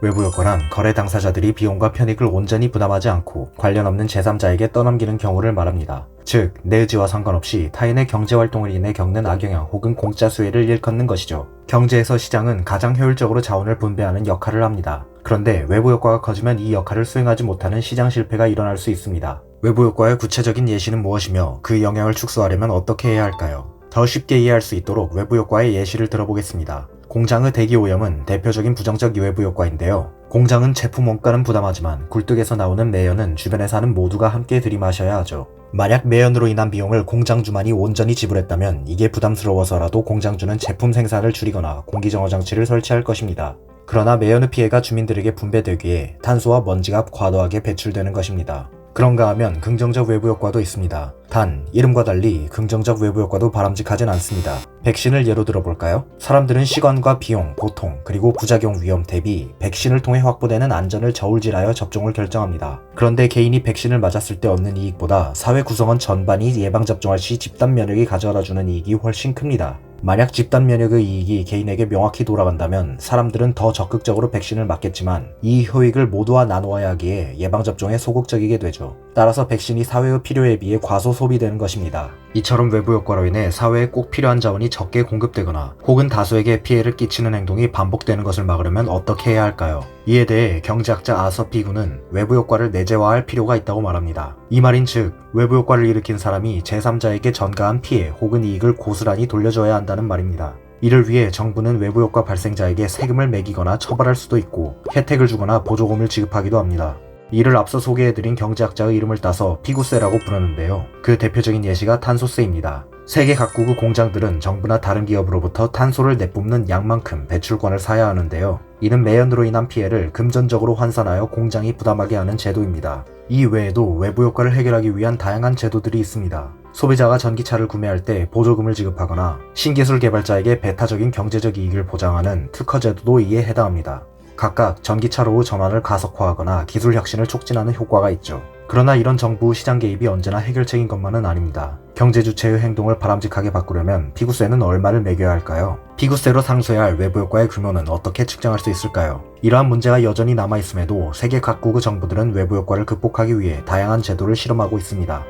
외부 효과란 거래 당사자들이 비용과 편익을 온전히 부담하지 않고 관련 없는 제3자에게 떠넘기는 경우를 말합니다. 즉, 내 의지와 상관없이 타인의 경제활동을 인해 겪는 악영향 혹은 공짜 수혜를 일컫는 것이죠. 경제에서 시장은 가장 효율적으로 자원을 분배하는 역할을 합니다. 그런데 외부 효과가 커지면 이 역할을 수행하지 못하는 시장 실패가 일어날 수 있습니다. 외부 효과의 구체적인 예시는 무엇이며 그 영향을 축소하려면 어떻게 해야 할까요? 더 쉽게 이해할 수 있도록 외부 효과의 예시를 들어보겠습니다. 공장의 대기 오염은 대표적인 부정적 외부 효과인데요. 공장은 제품 원가는 부담하지만 굴뚝에서 나오는 매연은 주변에 사는 모두가 함께 들이마셔야 하죠. 만약 매연으로 인한 비용을 공장주만이 온전히 지불했다면 이게 부담스러워서라도 공장주는 제품 생산을 줄이거나 공기정화 장치를 설치할 것입니다. 그러나 매연의 피해가 주민들에게 분배되기에 탄소와 먼지가 과도하게 배출되는 것입니다. 그런가 하면 긍정적 외부 효과도 있습니다. 단, 이름과 달리 긍정적 외부 효과도 바람직하진 않습니다. 백신을 예로 들어볼까요? 사람들은 시간과 비용, 고통, 그리고 부작용 위험 대비 백신을 통해 확보되는 안전을 저울질하여 접종을 결정합니다. 그런데 개인이 백신을 맞았을 때 얻는 이익보다 사회 구성원 전반이 예방접종할 시 집단 면역이 가져다주는 이익이 훨씬 큽니다. 만약 집단 면역의 이익이 개인에게 명확히 돌아간다면 사람들은 더 적극적으로 백신을 맞겠지만 이 효익을 모두와 나누어야 하기에 예방접종에 소극적이게 되죠. 따라서 백신이 사회의 필요에 비해 과소 소비되는 것입니다. 이처럼 외부 효과로 인해 사회에 꼭 필요한 자원이 적게 공급되거나 혹은 다수에게 피해를 끼치는 행동이 반복되는 것을 막으려면 어떻게 해야 할까요? 이에 대해 경제학자 아서 피구는 외부 효과를 내재화할 필요가 있다고 말합니다. 이 말인즉 외부 효과를 일으킨 사람이 제3자에게 전가한 피해 혹은 이익을 고스란히 돌려줘야 한다는 말입니다. 이를 위해 정부는 외부 효과 발생자에게 세금을 매기거나 처벌할 수도 있고 혜택을 주거나 보조금을 지급하기도 합니다. 이를 앞서 소개해드린 경제학자의 이름을 따서 피구세라고 부르는데요. 그 대표적인 예시가 탄소세입니다. 세계 각국의 공장들은 정부나 다른 기업으로부터 탄소를 내뿜는 양만큼 배출권을 사야 하는데요. 이는 매연으로 인한 피해를 금전적으로 환산하여 공장이 부담하게 하는 제도입니다. 이 외에도 외부 효과를 해결하기 위한 다양한 제도들이 있습니다. 소비자가 전기차를 구매할 때 보조금을 지급하거나 신기술 개발자에게 배타적인 경제적 이익을 보장하는 특허 제도도 이에 해당합니다. 각각 전기차로의 전환을 가속화하거나 기술 혁신을 촉진하는 효과가 있죠. 그러나 이런 정부 시장 개입이 언제나 해결책인 것만은 아닙니다. 경제 주체의 행동을 바람직하게 바꾸려면 피구세는 얼마를 매겨야 할까요? 피구세로 상쇄해야 할 외부 효과의 규모는 어떻게 측정할 수 있을까요? 이러한 문제가 여전히 남아있음에도 세계 각국의 정부들은 외부 효과를 극복하기 위해 다양한 제도를 실험하고 있습니다.